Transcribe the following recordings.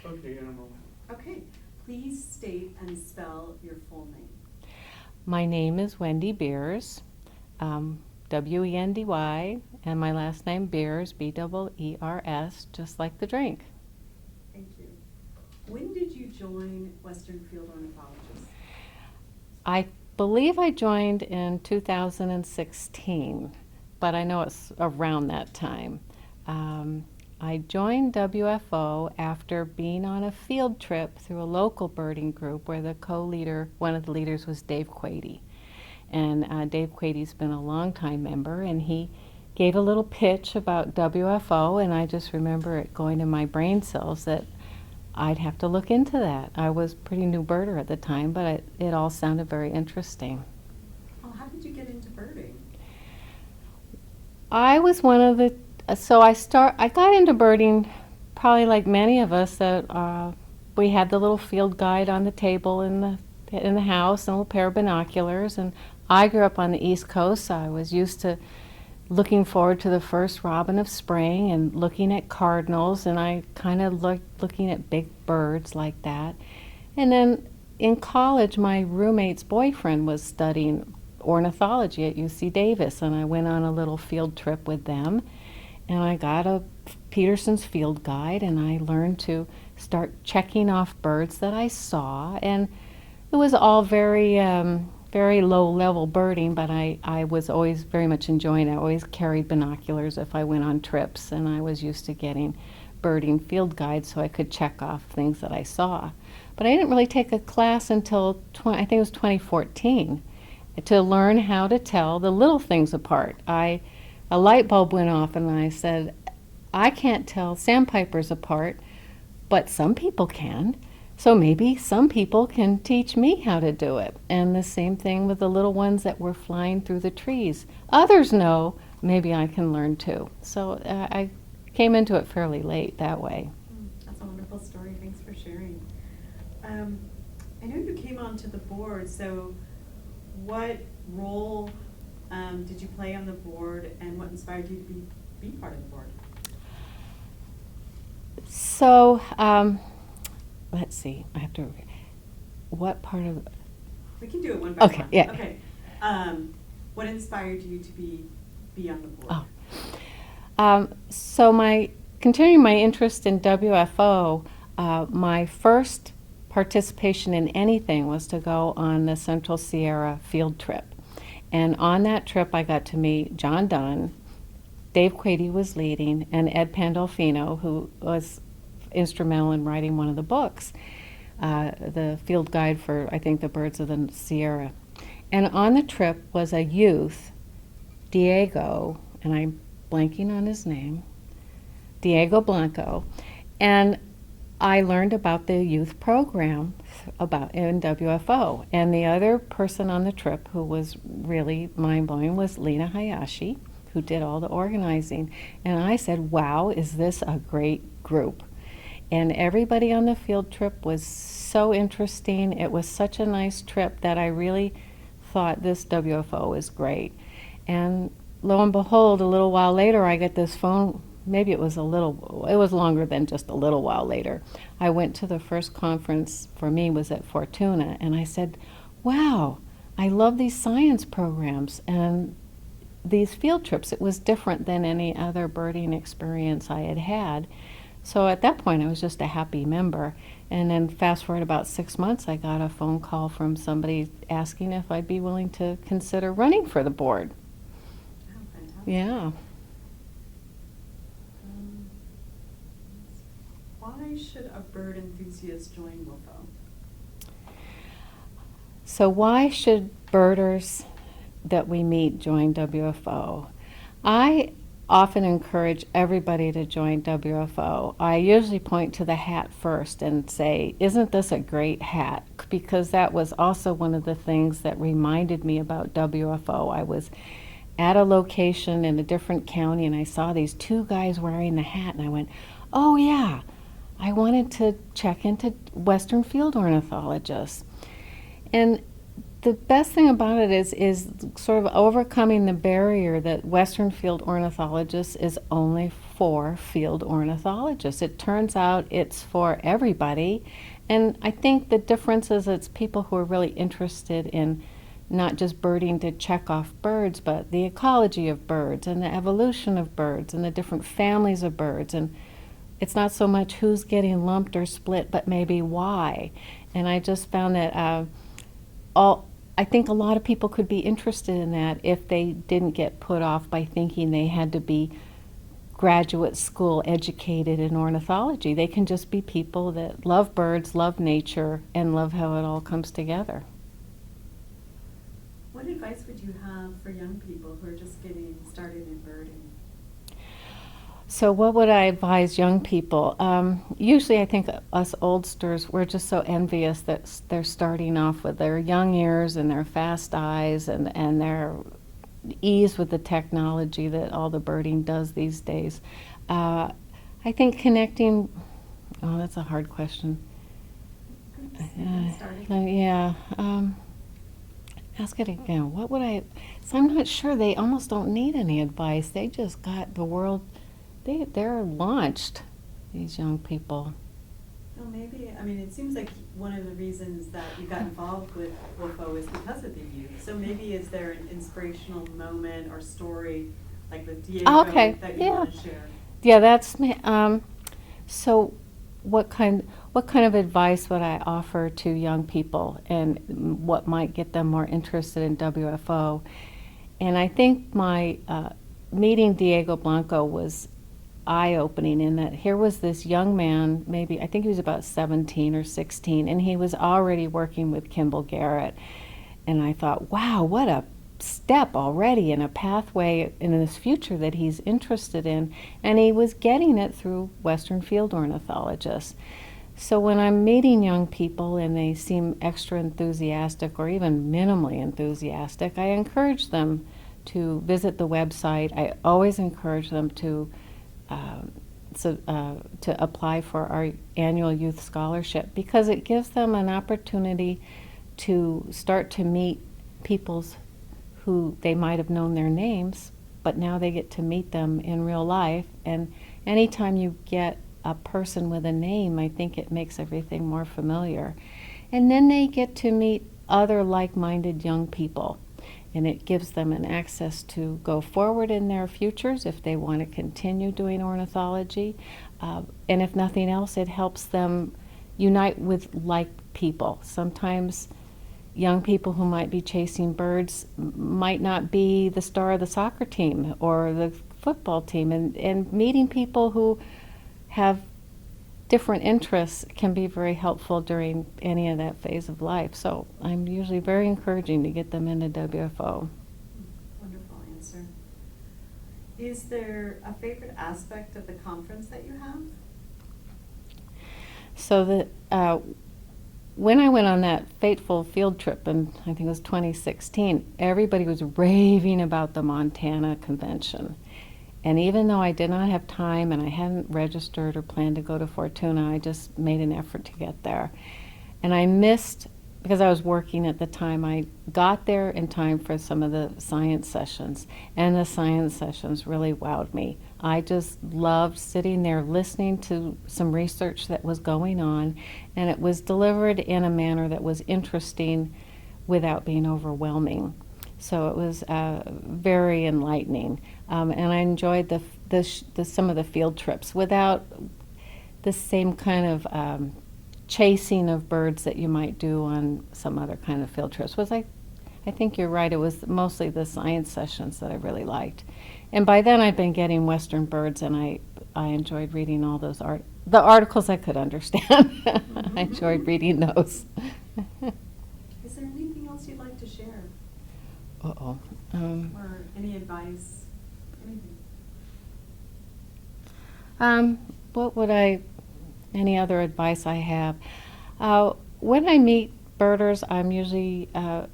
Okay, and I'm rolling. Okay, please state and spell your full name. My name is Wendy Beers, Wendy, and my last name Beers, Beers, just like the drink. Thank you. When did you join Western Field Ornithologists? I believe I joined in 2016, but I know it's around that time. I joined WFO after being on a field trip through a local birding group where the co-leader, one of the leaders was Dave Quady. And Dave Quady's been a longtime member, and he gave a little pitch about WFO, and I just remember it going in my brain cells that I'd have to look into that. I was a pretty new birder at the time, but it all sounded very interesting. Oh, how did you get into birding? I was one of the, I got into birding probably like many of us that we had the little field guide on the table in the house and a little pair of binoculars, and I grew up on the East Coast, so I was used to looking forward to the first robin of spring and looking at cardinals, and I kind of liked looking at big birds like that. And then in college, my roommate's boyfriend was studying ornithology at UC Davis, and I went on a little field trip with them, and I got a Peterson's field guide, and I learned to start checking off birds that I saw, and it was all very low-level birding, but I was always very much enjoying it. I always carried binoculars if I went on trips, and I was used to getting birding field guides so I could check off things that I saw. But I didn't really take a class until I think it was 2014 to learn how to tell the little things apart. A light bulb went off, and I said, I can't tell sandpipers apart, but some people can. So maybe some people can teach me how to do it. And the same thing with the little ones that were flying through the trees. Others know, maybe I can learn too. So I came into it fairly late that way. That's a wonderful story. Thanks for sharing. I know you came onto the board, so what role did you play on the board, and what inspired you to be part of the board? So, let's see, I have to, what part of, We can do it one by Okay, one. yeah. Okay. What inspired you to be on the board? So continuing my interest in WFO, my first participation in anything was to go on the Central Sierra field trip. And on that trip I got to meet John Dunn, Dave Quady was leading, and Ed Pandolfino, who was instrumental in writing one of the books, the field guide for, I think, the birds of the Sierra. And on the trip was a youth, Diego, and I'm blanking on his name, Diego Blanco, and I learned about the youth program in WFO. And the other person on the trip who was really mind-blowing was Lena Hayashi, who did all the organizing. And I said, wow, is this a great group? And everybody on the field trip was so interesting. It was such a nice trip that I really thought this WFO is great. And lo and behold, a little while later, I get this phone. Maybe it was longer than just a little while later. I went to the first conference for me was at Fortuna, and I said, wow, I love these science programs and these field trips. It was different than any other birding experience I had had. So at that point, I was just a happy member. And then fast forward about 6 months, I got a phone call from somebody asking if I'd be willing to consider running for the board. Oh, fantastic. Yeah. Why should a bird enthusiast join WFO? So why should birders that we meet join WFO? I often encourage everybody to join WFO. I usually point to the hat first and say, isn't this a great hat? Because that was also one of the things that reminded me about WFO. I was at a location in a different county and I saw these two guys wearing the hat and I went, oh yeah, I wanted to check into Western field ornithologists. And the best thing about it is sort of overcoming the barrier that Western field ornithologists is only for field ornithologists. It turns out it's for everybody. And I think the difference is it's people who are really interested in not just birding to check off birds, but the ecology of birds and the evolution of birds and the different families of birds. And it's not so much who's getting lumped or split, but maybe why. And I just found that I think a lot of people could be interested in that if they didn't get put off by thinking they had to be graduate school educated in ornithology. They can just be people that love birds, love nature, and love how it all comes together. What advice would you have for young people who are just getting started in birding? So what would I advise young people? Usually I think us oldsters, we're just so envious that they're starting off with their young ears and their fast eyes and their ease with the technology that all the birding does these days. I think connecting, that's a hard question. Ask it again. What would I, so I'm not sure, they almost don't need any advice. They just got the world, they're launched, these young people. Well, maybe, I mean, it seems like one of the reasons that you got involved with WFO is because of the youth. So maybe is there an inspirational moment or story, like with Diego, that you want to share? Yeah, that's me. So what kind of advice would I offer to young people and what might get them more interested in WFO? And I think my meeting Diego Blanco was eye-opening in that here was this young man, maybe, I think he was about 17 or 16, and he was already working with Kimball Garrett. And I thought, wow, what a step already in a pathway in this future that he's interested in. And he was getting it through Western field ornithologists. So when I'm meeting young people and they seem extra enthusiastic or even minimally enthusiastic, I encourage them to visit the website. I always encourage them to apply for our annual youth scholarship because it gives them an opportunity to start to meet people's who they might have known their names, but now they get to meet them in real life. And anytime you get a person with a name, I think it makes everything more familiar. And then they get to meet other like-minded young people. And it gives them an access to go forward in their futures if they want to continue doing ornithology. And if nothing else, it helps them unite with like people. Sometimes young people who might be chasing birds might not be the star of the soccer team or the football team. And meeting people who have different interests can be very helpful during any of that phase of life. So I'm usually very encouraging to get them into WFO. Wonderful answer. Is there a favorite aspect of the conference that you have? So when I went on that fateful field trip, and I think it was 2016, everybody was raving about the Montana convention. And even though I did not have time and I hadn't registered or planned to go to Fortuna, I just made an effort to get there. And I missed, because I was working at the time, I got there in time for some of the science sessions. And the science sessions really wowed me. I just loved sitting there listening to some research that was going on. And it was delivered in a manner that was interesting without being overwhelming. So it was very enlightening, and I enjoyed some of the field trips without the same kind of chasing of birds that you might do on some other kind of field trips. I think you're right. It was mostly the science sessions that I really liked, and by then I'd been getting Western birds, and I enjoyed reading all those the articles I could understand. I enjoyed reading those. Is there anything else you'd like to share? Uh-oh. Or any advice? Anything? Any other advice I have? When I meet birders, I'm usually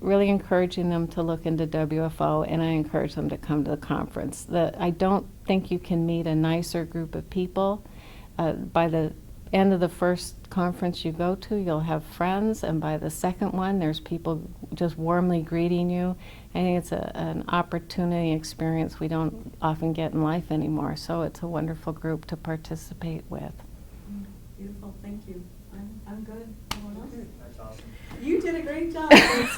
really encouraging them to look into WFO, and I encourage them to come to the conference. I don't think you can meet a nicer group of people by the end of the first conference you go to, you'll have friends, and by the second one, there's people just warmly greeting you. I think it's an opportunity experience we don't often get in life anymore, so it's a wonderful group to participate with. Beautiful, thank you. I'm good. Anyone else? That's awesome. You did a great job.